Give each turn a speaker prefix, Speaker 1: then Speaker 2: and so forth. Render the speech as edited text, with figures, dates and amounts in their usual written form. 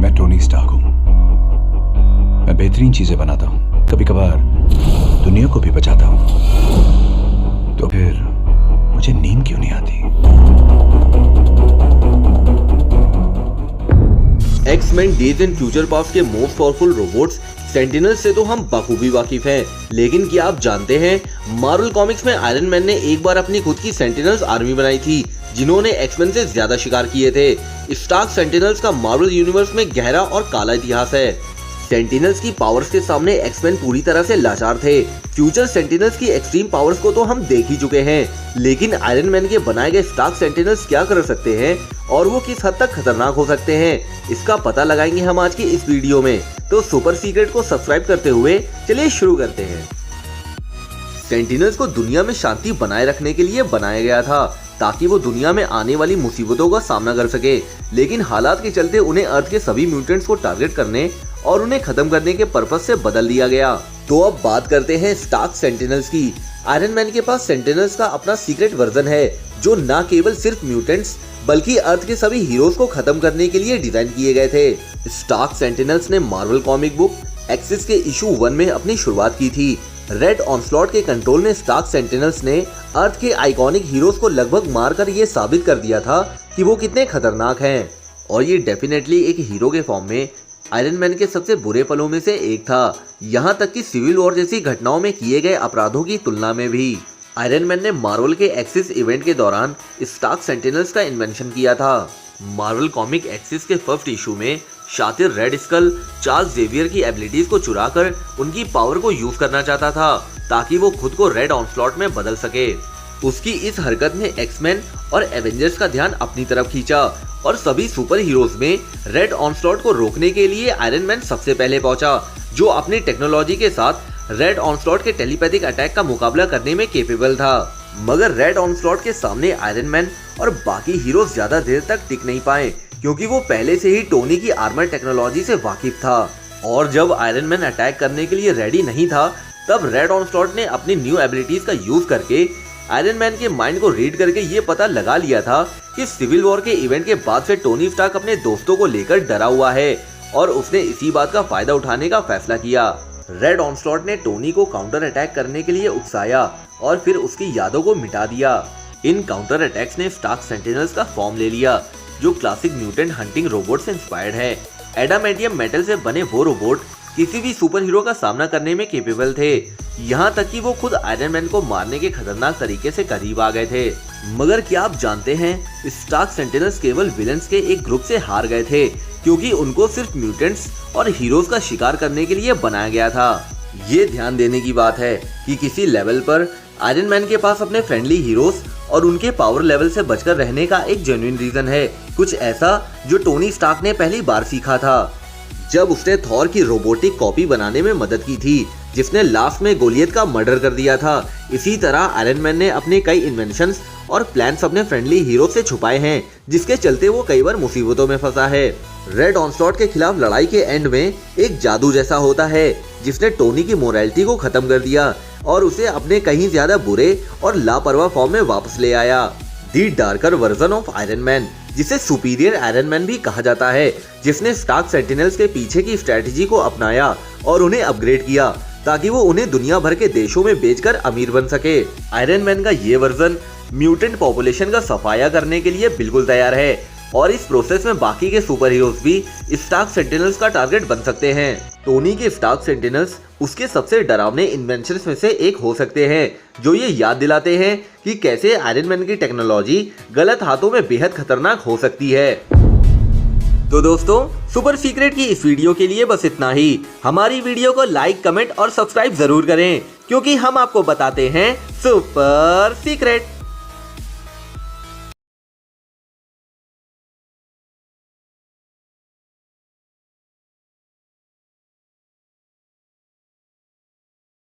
Speaker 1: मैं Tony Stark हूं। मैं बेहतरीन चीजें बनाता हूं, कभी कभार दुनिया को भी बचाता हूं। तो फिर मुझे नींद क्यों नहीं आती?
Speaker 2: X Men days and future past के मोस्ट पावरफुल रोबोट्स सेंटिनल्स से तो हम बखूबी वाकिफ हैं, लेकिन क्या आप जानते हैं मार्वल कॉमिक्स में आयरन मैन ने एक बार अपनी खुद की सेंटिनल्स आर्मी बनाई थी, जिन्होंने एक्समैन से ज्यादा शिकार किए थे। स्टार्क सेंटिनल्स का मार्वल यूनिवर्स में गहरा और काला इतिहास है। सेंटिनल्स की पावर्स के सामने एक्समैन पूरी तरह से लाचार थे। फ्यूचर सेंटिनल्स की एक्सट्रीम पावर्स को तो हम देख ही चुके हैं, लेकिन आयरन मैन के बनाए गए स्टार्क सेंटिनल्स क्या कर सकते हैं और वो किस हद तक खतरनाक हो सकते हैं, इसका पता लगाएंगे हम आज की इस वीडियो में। तो सुपर सीक्रेट को सब्सक्राइब करते हुए चलिए शुरू करते हैं। सेंटिनल्स को दुनिया में शांति बनाए रखने के लिए बनाया गया था, ताकि वो दुनिया में आने वाली मुसीबतों का सामना कर सके, लेकिन हालात के चलते उन्हें अर्थ के सभी म्यूटेंट्स को टारगेट करने और उन्हें खत्म करने के पर्पस से बदल दिया गया। तो अब बात करते हैं स्टार्क सेंटिनल्स की। आयरन मैन के पास सेंटिनल्स का अपना सीक्रेट वर्जन है, जो न केवल सिर्फ म्यूटेंट्स बल्कि अर्थ के सभी हीरोज को खत्म करने के लिए डिजाइन किए गए थे। स्टार्क सेंटिनल्स ने मार्वल कॉमिक बुक एक्सिस के इशू 1 में अपनी शुरुआत की थी। रेड ऑनस्लॉट के कंट्रोल में स्टार्क सेंटिनल्स ने अर्थ के आइकॉनिक हीरोज को लगभग मारकर ये साबित कर दिया था कि वो कितने खतरनाक हैं, और ये डेफिनेटली एक हीरो के फॉर्म में आयरन मैन के सबसे बुरे पलों में से एक था, यहाँ तक कि सिविल वॉर जैसी घटनाओं में किए गए अपराधों की तुलना में भी। आयरन मैन ने मार्वल के एक्सिस इवेंट के दौरान स्टार्क सेंटिनल्स का इन्वेंशन किया था। मार्वल कॉमिक एक्सिस के फर्स्ट इशू में शातिर रेड स्कल चार्ल्स जेवियर की एबिलिटीज को चुराकर उनकी पावर को यूज करना चाहता था, ताकि वो खुद को रेड ऑनस्लॉट में बदल सके। उसकी इस हरकत ने एक्समैन और एवेंजर्स का ध्यान अपनी तरफ खींचा, और सभी सुपर हीरोज में रेड ऑनस्लॉट को रोकने के लिए आयरन मैन सबसे पहले पहुंचा, जो अपनी टेक्नोलॉजी के साथ रेड ऑनस्लॉट के टेलीपैथिक अटैक का मुकाबला करने में केपेबल था। मगर रेड ऑनस्लॉट के सामने आयरन मैन और बाकी हीरोज ज्यादा देर तक टिक नहीं पाए, क्योंकि वो पहले से ही टोनी की आर्मर टेक्नोलॉजी से वाकिफ था। और जब आयरन मैन अटैक करने के लिए रेडी नहीं था, तब रेड ऑनस्लॉट ने अपनी न्यू एबिलिटीज का यूज करके आयरन मैन के माइंड को रीड करके ये पता लगा लिया था कि सिविल वॉर के इवेंट के बाद से टोनी स्टार्क अपने दोस्तों को लेकर डरा हुआ है, और उसने इसी बात का फायदा उठाने का फैसला किया। रेड ऑनस्लॉट ने टोनी को काउंटर अटैक करने के लिए उकसाया और फिर उसकी यादों को मिटा दिया। इन काउंटर अटैक्स ने स्टार्क सेंटिनल्स का फॉर्म ले लिया, जो क्लासिक म्यूटेंट हंटिंग रोबोट से इंस्पायर्ड है। एडामेंटियम मेटल से बने वो रोबोट किसी भी सुपर हीरो का सामना करने में केपेबल थे, यहाँ तक कि वो खुद आयरन मैन को मारने के खतरनाक तरीके से करीब आ गए थे। मगर क्या आप जानते हैं स्टार्क सेंटिनल्स केवल विलेंस के एक ग्रुप से हार गए थे, क्योंकि उनको सिर्फ म्यूटेंट्स और हीरोज का शिकार करने के लिए बनाया गया था। ये ध्यान देने की बात है कि किसी लेवल पर आयरन मैन के पास अपने फ्रेंडली हीरोज और उनके पावर लेवल से बचकर रहने का एक जेन्युइन रीजन है, कुछ ऐसा जो टोनी स्टार्क ने पहली बार सीखा था जब उसने थॉर की रोबोटिक कॉपी बनाने में मदद की थी, जिसने लास्ट में गोलियत का मर्डर कर दिया था। इसी तरह आयरन मैन ने अपने कई इन्वेंशंस और प्लान्स अपने फ्रेंडली हीरो से छुपाए हैं, जिसके चलते वो कई बार मुसीबतों में फंसा है। रेड ऑनस्लॉट के खिलाफ लड़ाई के एंड में एक जादू जैसा होता है, जिसने टोनी की मोरालिटी को खत्म कर दिया और उसे अपने कहीं ज्यादा बुरे और लापरवाह फॉर्म में वापस ले आया। The darker version of Iron Man, जिसे सुपीरियर आयरन मैन भी कहा जाता है, जिसने स्टार्क सेंटिनल्स के पीछे की स्ट्रेटजी को अपनाया और उन्हें अपग्रेड किया, ताकि वो उन्हें दुनिया भर के देशों में बेचकर अमीर बन सके। आयरन मैन का ये वर्जन म्यूटेंट पॉपुलेशन का सफाया करने के लिए बिल्कुल तैयार है, और इस प्रोसेस में बाकी के सुपर हीरोज भी स्टार्क सेंटिनल्स का टारगेट बन सकते हैं। टोनी के स्टार्क सेंटिनल्स उसके सबसे डरावने इन्वेंशंस में से एक हो सकते हैं, जो ये याद दिलाते हैं कि कैसे आयरन मैन की टेक्नोलॉजी गलत हाथों में बेहद खतरनाक हो सकती है। तो दोस्तों, सुपर सीक्रेट की इस वीडियो के लिए बस इतना ही। हमारी वीडियो को लाइक, कमेंट और सब्सक्राइब जरूर करें, क्योंकि हम आपको बताते हैं सुपर सीक्रेट।